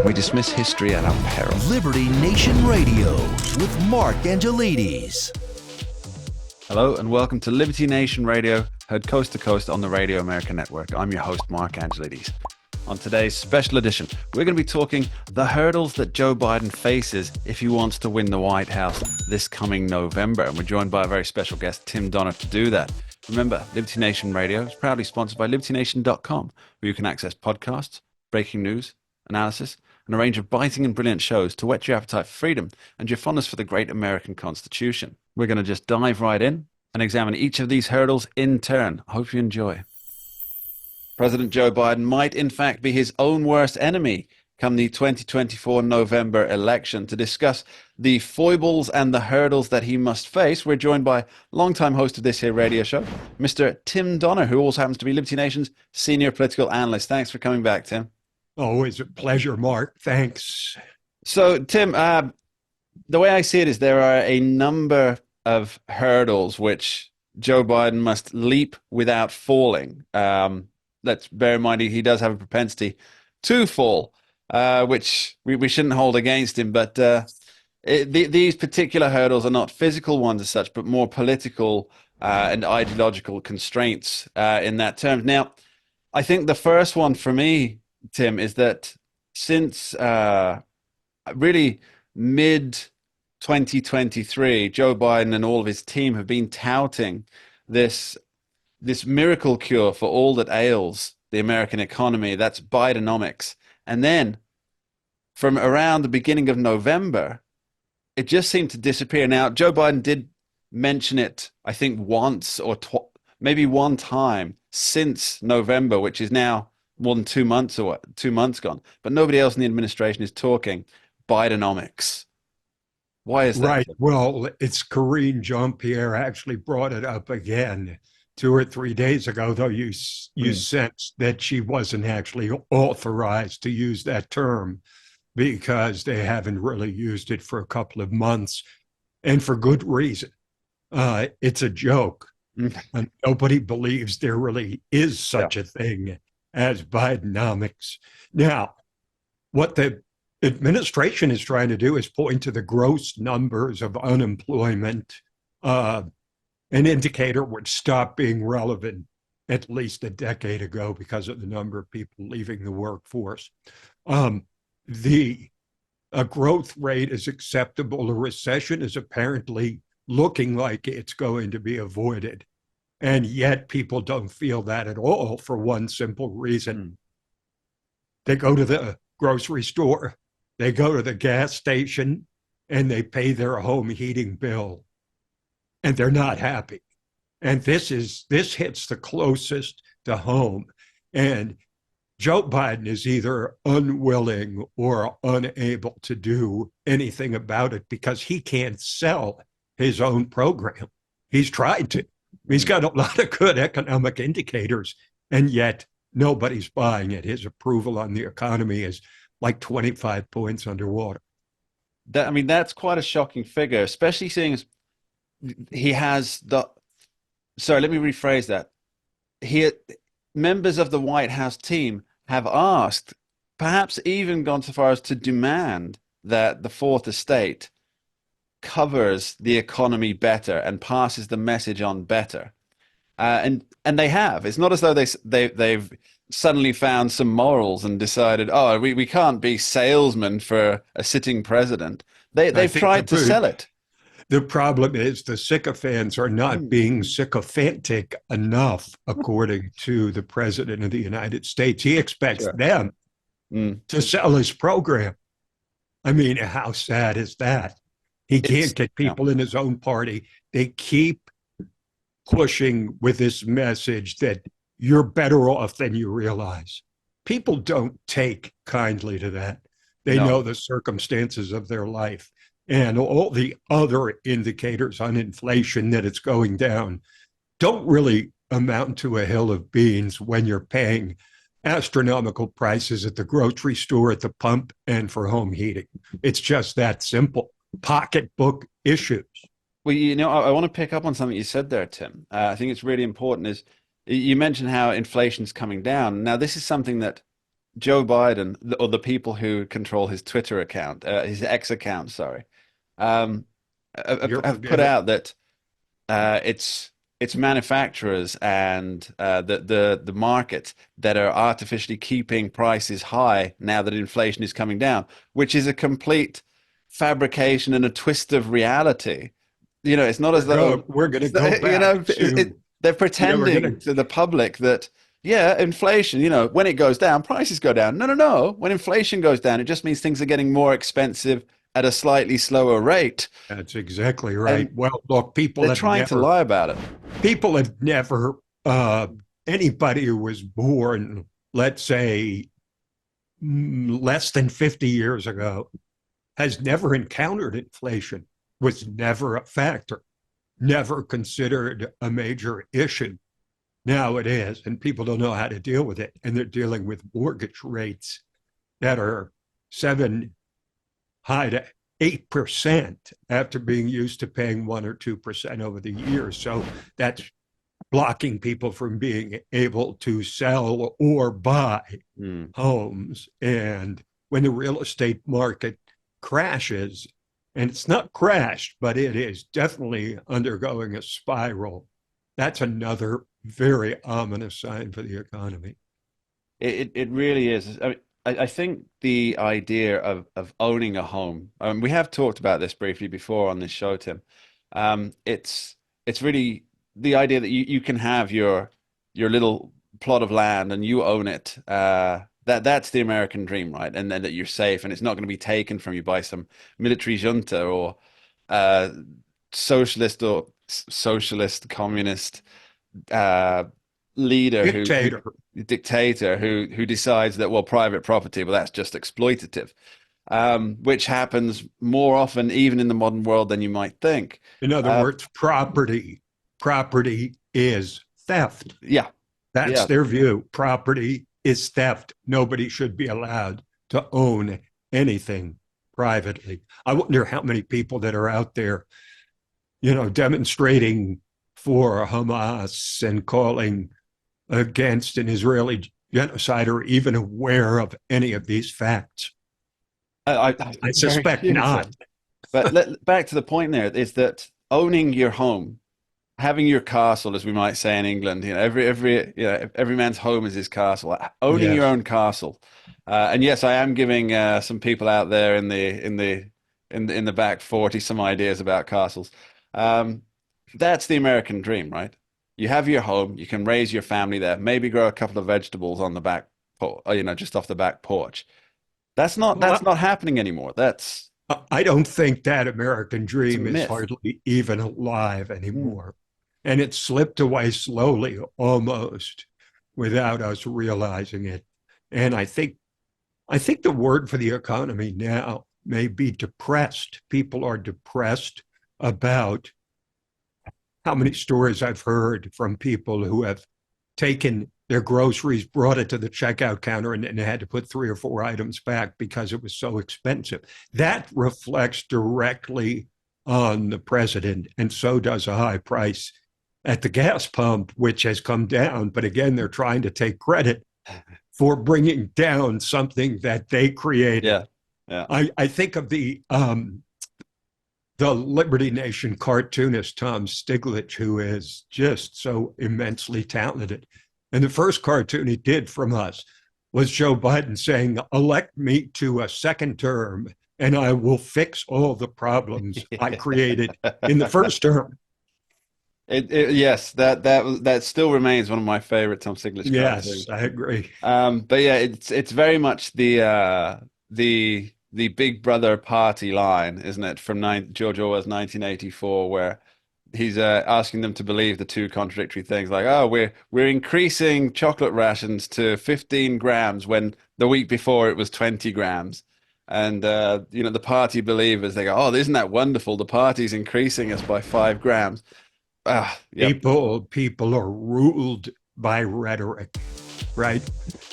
We dismiss history at our peril. Liberty Nation Radio with Mark Angelides. Hello and welcome to Liberty Nation Radio, heard coast to coast on the Radio America Network. I'm your host, Mark Angelides. On today's special edition, we're going to be talking the hurdles that Joe Biden faces if he wants to win the White House this coming November. And we're joined by a very special guest, Tim Donner, to do that. Remember, Liberty Nation Radio is proudly sponsored by LibertyNation.com, where you can access podcasts, breaking news, analysis, and a range of biting and brilliant shows to whet your appetite for freedom and your fondness for the great American Constitution. We're going to just dive right in and examine each of these hurdles in turn. I hope you enjoy. President Joe Biden might in fact be his own worst enemy come the 2024 November election. To discuss the foibles and the hurdles that he must face, we're joined by longtime host of this here radio show, Mr. Tim Donner, who also happens to be Liberty Nation's senior political analyst. Thanks for coming back, Tim. Always a pleasure, Mark. Thanks. So, Tim, the way I see it is there are a number of hurdles which Joe Biden must leap without falling. Let's bear in mind he does have a propensity to fall, which we shouldn't hold against him. But these particular hurdles are not physical ones as such, but more political and ideological constraints in that term. Now, I think the first one for me, Tim, is that since really mid-2023, Joe Biden and all of his team have been touting this miracle cure for all that ails the American economy. That's Bidenomics. And then from around the beginning of November, it just seemed to disappear. Now, Joe Biden did mention it, I think, once or maybe one time since November, which is now more than 2 months or 2 months gone. But nobody else in the administration is talking Bidenomics. Why is that? Right. Well, it's Karine Jean-Pierre actually brought it up again 2 or 3 days ago, though you sense that she wasn't actually authorized to use that term because they haven't really used it for a couple of months, and for good reason. It's a joke. And nobody believes there really is such a thing as Bidenomics. Now, what the administration is trying to do is point to the gross numbers of unemployment. An indicator would stop being relevant at least a decade ago because of the number of people leaving the workforce. A growth rate is acceptable. A recession is apparently looking like it's going to be avoided. And yet people don't feel that at all for one simple reason. They go to the grocery store, they go to the gas station, and they pay their home heating bill. And they're not happy. And this hits the closest to home. And Joe Biden is either unwilling or unable to do anything about it because he can't sell his own program. He's tried to. He's got a lot of good economic indicators, and yet nobody's buying it. His approval on the economy is like 25 points underwater. That's quite a shocking figure, especially seeing as he has sorry, let me rephrase that. Members of the White House team have asked, perhaps even gone so far as to demand, that the Fourth Estate covers the economy better and passes the message on better. And they have. It's not as though they've suddenly found some morals and decided, oh, we can't be salesmen for a sitting president. They've tried to sell it. The problem is the sycophants are not being sycophantic enough, according to the president of the United States. He expects them to sell his program. I mean, how sad is that? He can't get people in his own party. They keep pushing with this message that you're better off than you realize. People don't take kindly to that. They know the circumstances of their life. And all the other indicators on inflation that it's going down don't really amount to a hill of beans when you're paying astronomical prices at the grocery store, at the pump, and for home heating. It's just that simple. Pocketbook issues. Well, I want to pick up on something you said there, Tim. I think it's really important is you mentioned how inflation's coming down. Now, this is something that Joe Biden, or the people who control his Twitter account, his X account, sorry, um, You're have put forgiven. out that it's manufacturers and the market that are artificially keeping prices high now that inflation is coming down, which is a complete fabrication and a twist of reality. It's not as though We're going to go back to, they're we're going pretending to, to the public that yeah, inflation, when it goes down, prices go down. No, no, no. When inflation goes down, it just means things are getting more expensive at a slightly slower rate. that's exactly right. And Well, look, they're trying to lie about it. people have never, uh, anybody who was born, let's say, less than 50 years ago, has never encountered inflation, was never a factor, never considered a major issue. Now it is, and people don't know how to deal with it. And they're dealing with mortgage rates that are 7 high to 8% after being used to paying 1 or 2% over the years. So that's blocking people from being able to sell or buy homes. And when the real estate market crashes, and it's not crashed, but it is definitely undergoing a spiral, that's another very ominous sign for the economy. It really is. I think the idea of owning a home, we have talked about this briefly before on this show, Tim. It's really the idea that you can have your little plot of land and you own it. That's the American dream, right? And then that you're safe and it's not going to be taken from you by some military junta or uh, socialist communist uh, leader Dictator. dictator who decides that, well, private property, well, that's just exploitative, which happens more often even in the modern world than you might think. In other uh, words, property is theft. yeah, That's yeah. their view. Property is theft. Nobody should be allowed to own anything privately. I wonder how many people that are out there, demonstrating for Hamas and calling against an Israeli genocide are even aware of any of these facts. I Very suspect few, not. but back to the point there is that owning your home, having your castle, as we might say in England, every man's home is his castle. Owning your Yes. own castle, and yes, I am giving some people out there in the back 40 some ideas about castles. Um, that's the American dream, right? You have your home, you can raise your family there, maybe grow a couple of vegetables on the back, just off the back porch. That's Well, not happening anymore. I don't think that American It's a dream is myth. hardly even alive Mm. anymore. And it slipped away slowly, almost without us realizing it. And I think the word for the economy now may be depressed. People are depressed about how many stories I've heard from people who have taken their groceries, brought it to the checkout counter, and had to put 3 or 4 items back because it was so expensive. That reflects directly on the president, and so does a high price at the gas pump, which has come down. But again, they're trying to take credit for bringing down something that they created. Yeah, yeah. I think of the Liberty Nation cartoonist Tom Stiglitz, who is just so immensely talented. And the first cartoon he did from us was Joe Biden saying, "Elect me to a second term, and I will fix all the problems I created in the first term." Yes, that still remains one of my favorite Tom Siglitz Yes, cartoons. I agree. But yeah, it's very much the Big Brother party line, isn't it, from George Orwell's 1984, where he's asking them to believe the two contradictory things, like, oh, we're increasing chocolate rations to 15 grams when the week before it was 20 grams. And the party believers, they go, oh, isn't that wonderful? The party's increasing us by 5 grams. Ah, yep, People are ruled by rhetoric, right?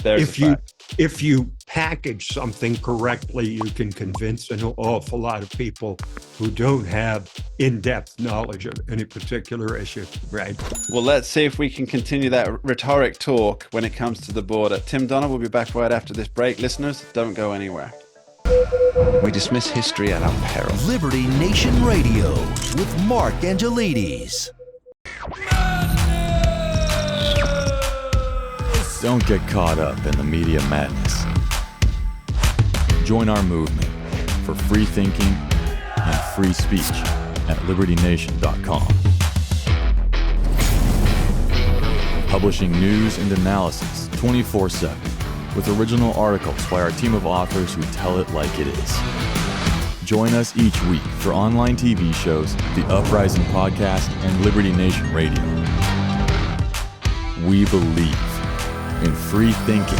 there's a If you fact. if you package something correctly, you can convince an awful lot of people who don't have in-depth knowledge of any particular issue, right? Well, let's see if we can continue that rhetoric talk when it comes to the border. Tim Donner will be back right after this break. Listeners, don't go anywhere. We dismiss history at our peril. Liberty Nation Radio with Mark Angelides. Don't get caught up in the media madness. Join our movement for free thinking and free speech at libertynation.com. Publishing news and analysis 24/7 with original articles by our team of authors who tell it like it is. Join us each week for online TV shows, The Uprising Podcast, and Liberty Nation Radio. We believe in free thinking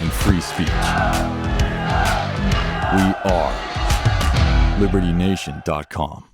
and free speech. We are libertynation.com.